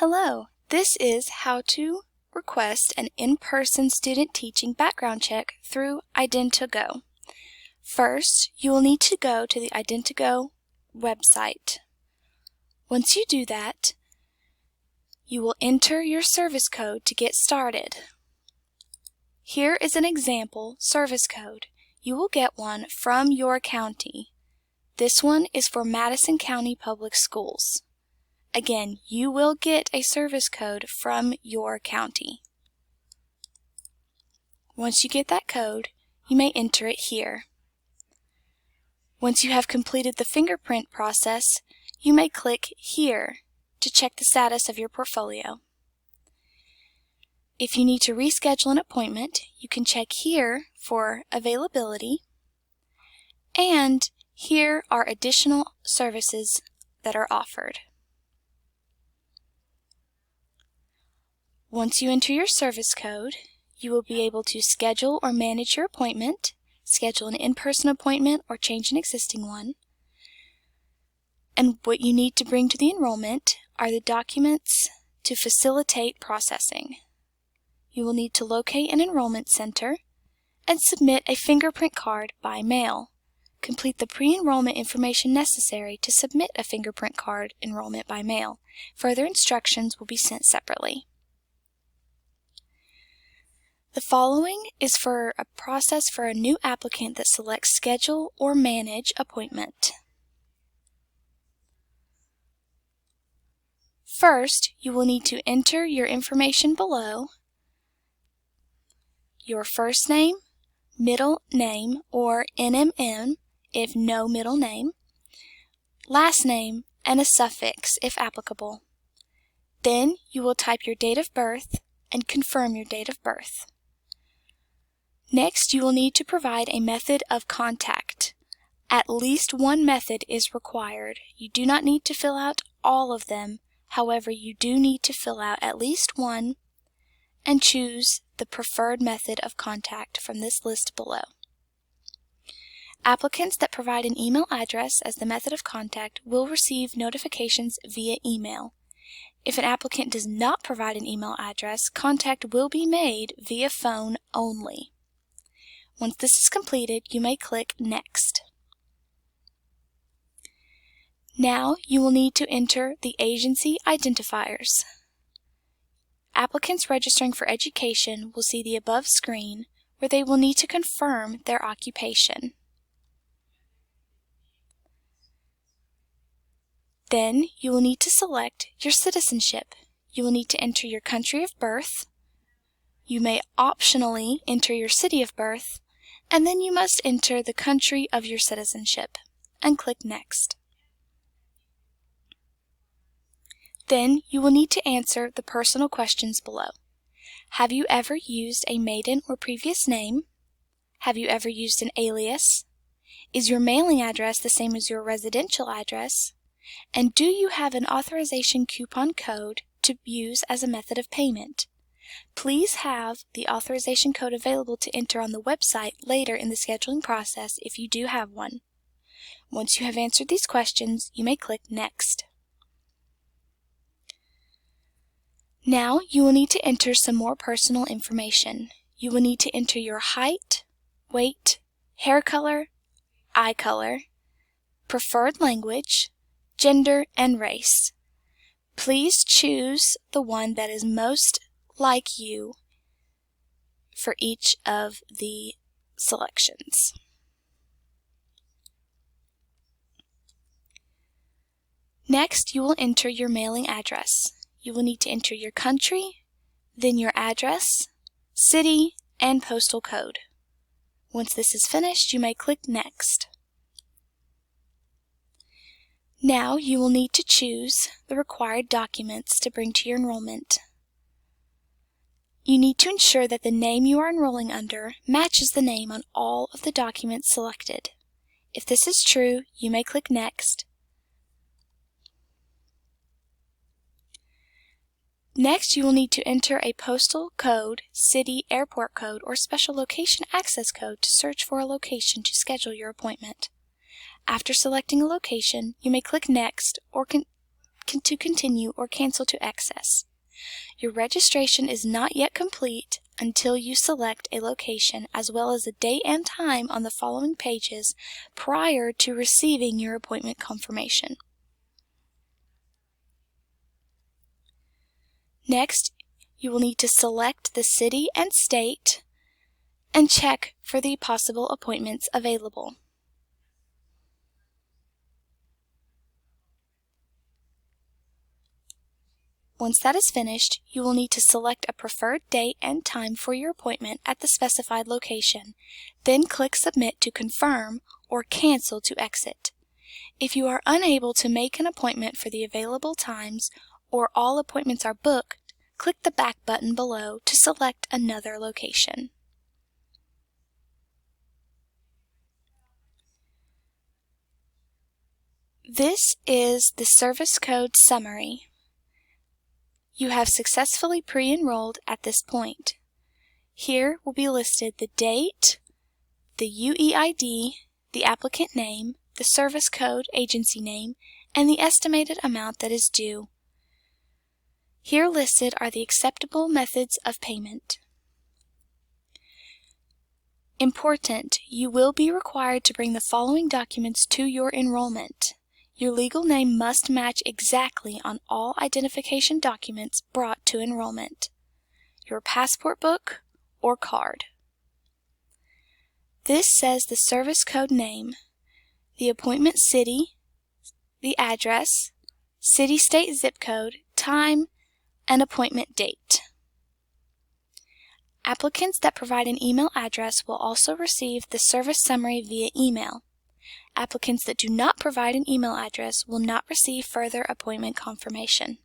Hello, this is how to request an in-person student teaching background check through IdentoGo. First, you will need to go to the IdentoGo website. Once you do that, you will enter your service code to get started. Here is an example service code. You will get one from your county. This one is for Madison County Public Schools. Again, you will get a service code from your county. Once you get that code, you may enter it here. Once you have completed the fingerprint process, you may click here to check the status of your portfolio. If you need to reschedule an appointment, you can check here for availability, and here are additional services that are offered. Once you enter your service code, you will be able to schedule or manage your appointment, schedule an in-person appointment or change an existing one. And what you need to bring to the enrollment are the documents to facilitate processing. You will need to locate an enrollment center and submit a fingerprint card by mail. Complete the pre-enrollment information necessary to submit a fingerprint card enrollment by mail. Further instructions will be sent separately. The following is for a process for a new applicant that selects Schedule or Manage Appointment. First, you will need to enter your information below, your first name, middle name, or NMN if no middle name, last name, and a suffix if applicable. Then you will type your date of birth and confirm your date of birth. Next, you will need to provide a method of contact. At least one method is required. You do not need to fill out all of them. However, you do need to fill out at least one and choose the preferred method of contact from this list below. Applicants that provide an email address as the method of contact will receive notifications via email. If an applicant does not provide an email address, contact will be made via phone only. Once this is completed, you may click Next. Now you will need to enter the agency identifiers. Applicants registering for education will see the above screen where they will need to confirm their occupation. Then you will need to select your citizenship. You will need to enter your country of birth. You may optionally enter your city of birth, and then you must enter the country of your citizenship and click Next. Then you will need to answer the personal questions below. Have you ever used a maiden or previous name? Have you ever used an alias? Is your mailing address the same as your residential address? And do you have an authorization coupon code to use as a method of payment? Please have the authorization code available to enter on the website later in the scheduling process if you do have one. Once you have answered these questions, you may click Next. Now you will need to enter some more personal information. You will need to enter your height, weight, hair color, eye color, preferred language, gender, and race. Please choose the one that is most like you for each of the selections. Next, you will enter your mailing address. You will need to enter your country, then your address, city, and postal code. Once this is finished, you may click Next. Now you will need to choose the required documents to bring to your enrollment. You need to ensure that the name you are enrolling under matches the name on all of the documents selected. If this is true, you may click Next. Next, you will need to enter a postal code, city, airport code, or special location access code to search for a location to schedule your appointment. After selecting a location, you may click Next or to continue or cancel to access. Your registration is not yet complete until you select a location as well as a date and time on the following pages prior to receiving your appointment confirmation. Next, you will need to select the city and state and check for the possible appointments available. Once that is finished, you will need to select a preferred date and time for your appointment at the specified location. Then click Submit to confirm or cancel to exit. If you are unable to make an appointment for the available times or all appointments are booked, click the back button below to select another location. This is the service code summary. You have successfully pre-enrolled at this point. Here will be listed the date, the UEID, the applicant name, the service code agency name, and the estimated amount that is due. Here listed are the acceptable methods of payment. Important, you will be required to bring the following documents to your enrollment. Your legal name must match exactly on all identification documents brought to enrollment. Your passport book or card. This says the service code name, the appointment city, the address, city, state, zip code, time, and appointment date. Applicants that provide an email address will also receive the service summary via email. Applicants that do not provide an email address will not receive further appointment confirmation.